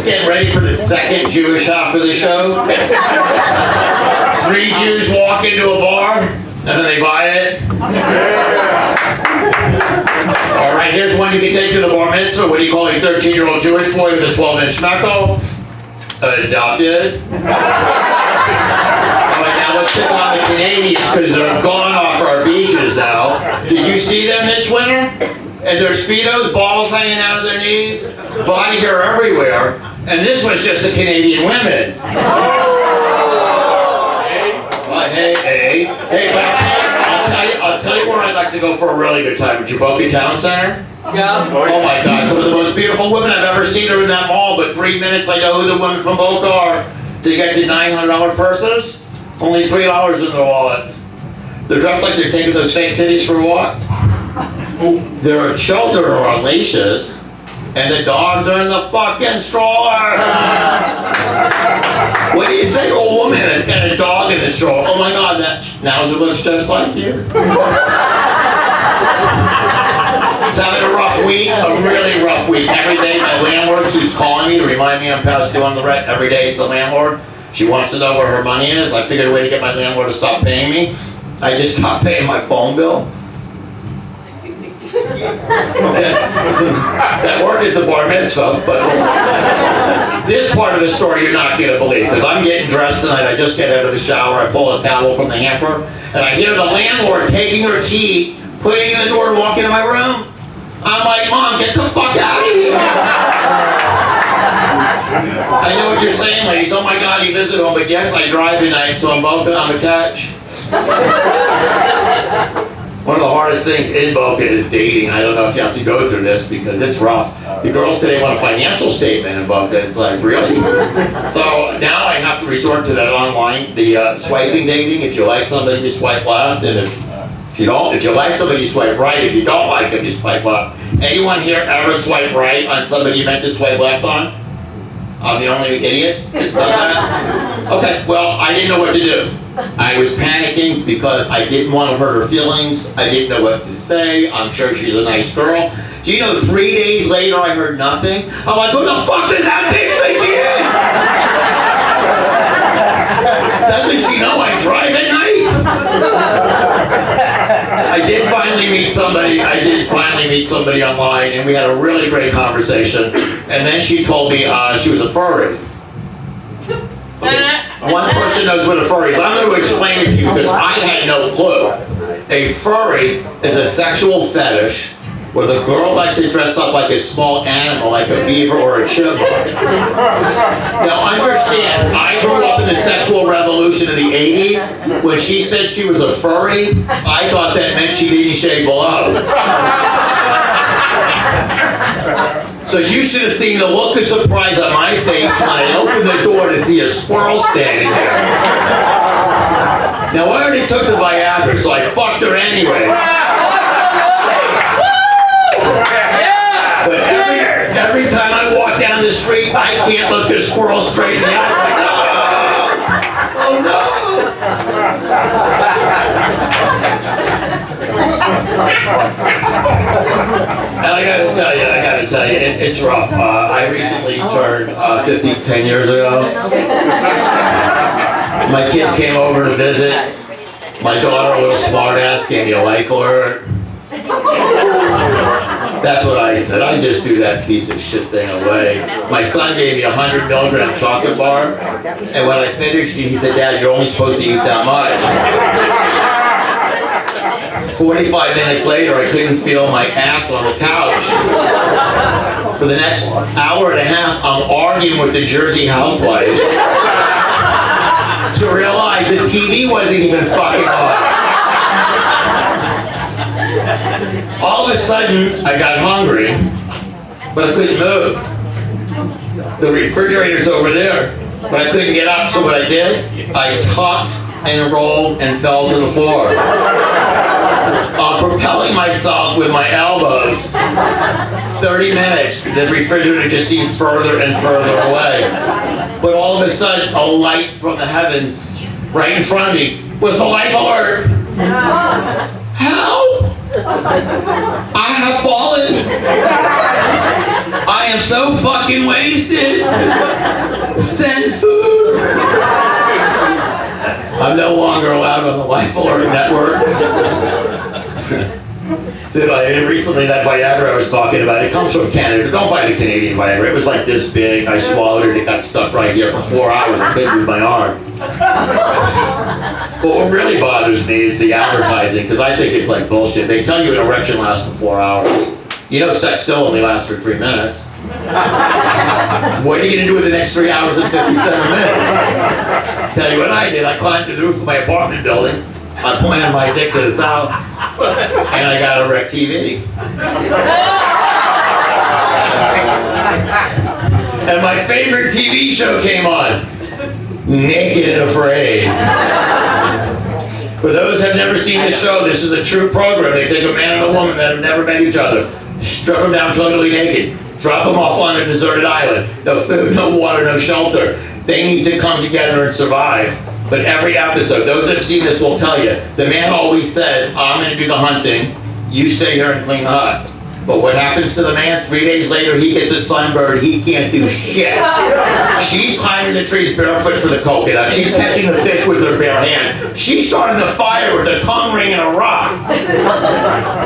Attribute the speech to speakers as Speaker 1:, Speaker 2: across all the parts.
Speaker 1: getting ready for the second Jewish half of the show. 3 Jews walk into a bar, and then they buy it. All right, here's one you can take to the bar mitzvah. What do you call a 13-year-old Jewish boy with a 12-inch knuckle? Adopted. All right, now let's pick on the Canadians because they're gone off our beaches now. Did you see them this winter? And their Speedos, balls hanging out of their knees, body hair everywhere. And this was just the Canadian women. Hey, but I'll tell you where I'd like to go for a really good time. Jaboka Town Center?
Speaker 2: Yeah.
Speaker 1: Oh my God, some of the most beautiful women I've ever seen are in that mall, but 3 minutes I know who the women from Boca are. They get the $900 purses, only $3 in their wallet. They're dressed like they're taking those fake titties for a walk. Their children are on leashes, and the dogs are in the fucking stroller. What do you say to a woman that's got a dog in the stroller? Oh my God, now it looks just like you. It's having a rough week, a really rough week. Every day my landlord keeps calling me to remind me I'm past due on the rent. Every day it's the landlord. She wants to know where her money is. I figured a way to get my landlord to stop paying me. I just stopped paying my phone bill. Okay. That worked at the bar mitzvah, but this part of the story you're not going to believe, because I'm getting dressed tonight. I just get out of the shower, I pull a towel from the hamper, and I hear the landlord taking her key, putting it in the door, and walking in my room. I'm like, Mom, get the fuck out of here. I know what you're saying, ladies. Oh my God, he lives at home, but yes, I drive tonight, so I'm attached. One of the hardest things in Boca is dating. I don't know if you have to go through this because it's rough. The girls today want a financial statement in Boca. It's like, really? So now I have to resort to that online, the swiping dating. If you like somebody, you swipe left, and if you like somebody, you swipe right. If you don't like them, you swipe left. Anyone here ever swipe right on somebody you meant to swipe left on? I'm the only idiot that's done that? Okay, well, I didn't know what to do. I was panicking because I didn't want to hurt her feelings. I didn't know what to say. I'm sure she's a nice girl. Do you know 3 days later I heard nothing? I'm like, who the fuck does that bitch think she is? Doesn't she know I drive at night? I did finally meet somebody online, and we had a really great conversation. And then she told me she was a furry. Okay. One person knows what a furry is. I'm going to explain it to you because I had no clue. A furry is a sexual fetish where the girl likes to dress up like a small animal, like a beaver or a chipmunk. Now understand, I grew up in the sexual revolution of the 80s. When she said she was a furry, I thought that meant she didn't shave below. So you should have seen the look of surprise on my face when I opened the door to see a squirrel standing there. Now I already took the Viagra, so I fucked her anyway. But every time I walk down the street, I can't look the squirrel straight in the eye. Like, no! Oh no! And I gotta tell you, it's rough. I recently turned 50 10 years ago. My kids came over to visit. My daughter, a little smartass, gave me a life alert. That's what I said. I just threw that piece of shit thing away. My son gave me a 100 milligram chocolate bar, and when I finished it, he said, Dad, you're only supposed to eat that much. 45 minutes later, I couldn't feel my ass on the couch. For the next hour and a half, I'm arguing with the Jersey housewives to realize the TV wasn't even fucking on. All of a sudden, I got hungry, but I couldn't move. The refrigerator's over there, but I couldn't get up, so what I did, I tucked and rolled and fell to the floor. Propelling myself with my elbows. 30 minutes, the refrigerator just seemed further and further away. But all of a sudden, a light from the heavens, right in front of me, was a life alert. Help! I have fallen. I am so fucking wasted. Send food. I'm no longer allowed on the Life Alert network. Dude, recently that Viagra I was talking about, it comes from Canada. Don't buy the Canadian Viagra. It was like this big. I swallowed it. It got stuck right here for 4 hours. I couldn't move my arm. But what really bothers me is the advertising, because I think it's like bullshit. They tell you an erection lasts for 4 hours. You know sex still only lasts for 3 minutes. What are you going to do with the next 3 hours and 57 minutes? Tell you what I did. I climbed to the roof of my apartment building. I pointed my dick to the south, and I got a Rec TV. And my favorite TV show came on, Naked and Afraid. For those who have never seen this show, this is a true program. They take a man and a woman that have never met each other, strip them down totally naked, drop them off on a deserted island. No food, no water, no shelter. They need to come together and survive. But every episode, those that have seen this will tell you, the man always says, I'm going to do the hunting, you stay here and clean the hut. But what happens to the man? 3 days later, he gets a sunburn, he can't do shit. She's climbing the trees barefoot for the coconut. She's catching the fish with her bare hand. She's starting the fire with a tongue ring and a rock.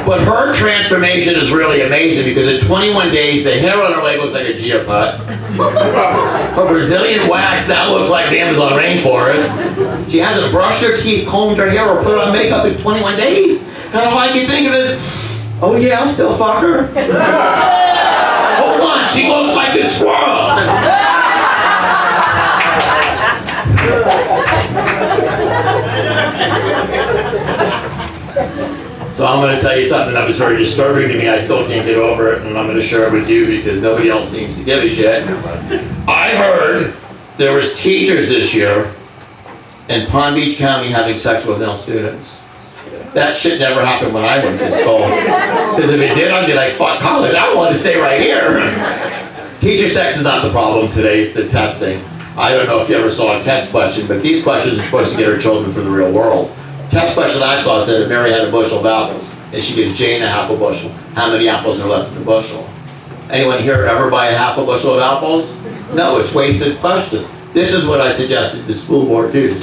Speaker 1: But her transformation is really amazing because in 21 days, the hair on her leg looks like a geopod. Her Brazilian wax now looks like the Amazon rainforest. She hasn't brushed her teeth, combed her hair, or put on makeup in 21 days. And all I can think of is, oh yeah, I'll still fuck her. Hold on, she looks like a squirrel. So I'm going to tell you something that was very disturbing to me. I still can't get over it, and I'm going to share it with you because nobody else seems to give a shit. I heard there was teachers this year in Palm Beach County having sex with male students. That shit never happened when I went to school. Because if it did, I'd be like, fuck college, I want to stay right here. Teacher sex is not the problem today, it's the testing. I don't know if you ever saw a test question, but these questions are supposed to get our children for the real world. Test question I saw said that Mary had a bushel of apples, and she gives Jane a half a bushel. How many apples are left in the bushel? Anyone here ever buy a half a bushel of apples? No, it's wasted question. This is what I suggested the school board do.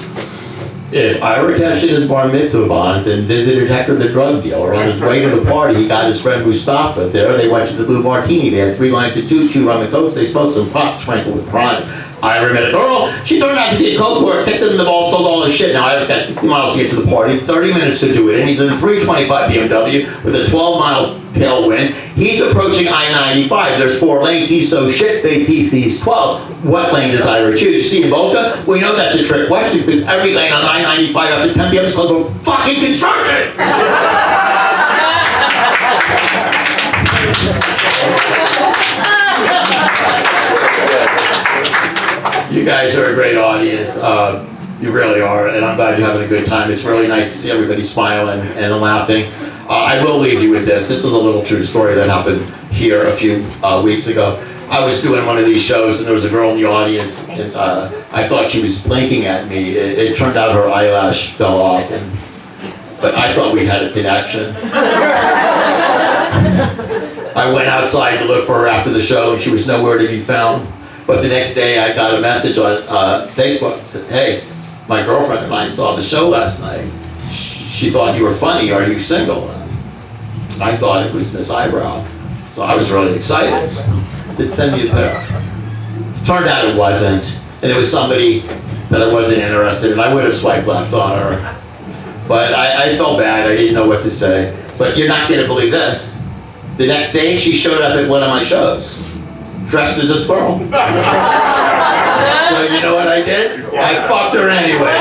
Speaker 1: If Ira Keshin is bar mitzvah bonds and visited Hector the drug dealer, on his way to the party, he got his friend Mustafa there. They went to the Blue Martini. They had 3 lines of 2 chew rum and cokes. They smoked some pot sprinkled with crime. Ira met a girl. She turned out to be a coke whore, kicked him in the balls, stole all his shit. Now Ira's got 60 miles to get to the party, 30 minutes to do it, and he's in a 325 BMW with a 12-mile tailwind. He's approaching I-95. There's 4 lanes. He's so shit-faced he sees 12. What lane does Ira choose? See in Boca? We know that's a trick question because every lane on I-95 after 10 p.m. is closed for fucking construction. You guys are a great audience. You really are, and I'm glad you're having a good time. It's really nice to see everybody smiling and laughing. I will leave you with this. This is a little true story that happened here a few weeks ago. I was doing one of these shows, and there was a girl in the audience, and I thought she was blinking at me. It turned out her eyelash fell off, but I thought we had a connection. I went outside to look for her after the show, and she was nowhere to be found. But the next day, I got a message on Facebook that said, hey, my girlfriend and I saw the show last night. She thought you were funny. Are you single? And I thought it was Miss Eyebrow. So I was really excited. Did send me a pic. Turned out it wasn't. And it was somebody that I wasn't interested in. I would have swiped left on her. But I felt bad. I didn't know what to say. But you're not going to believe this. The next day, she showed up at one of my shows, dressed as a squirrel. So you know what I did? I fucked her anyway.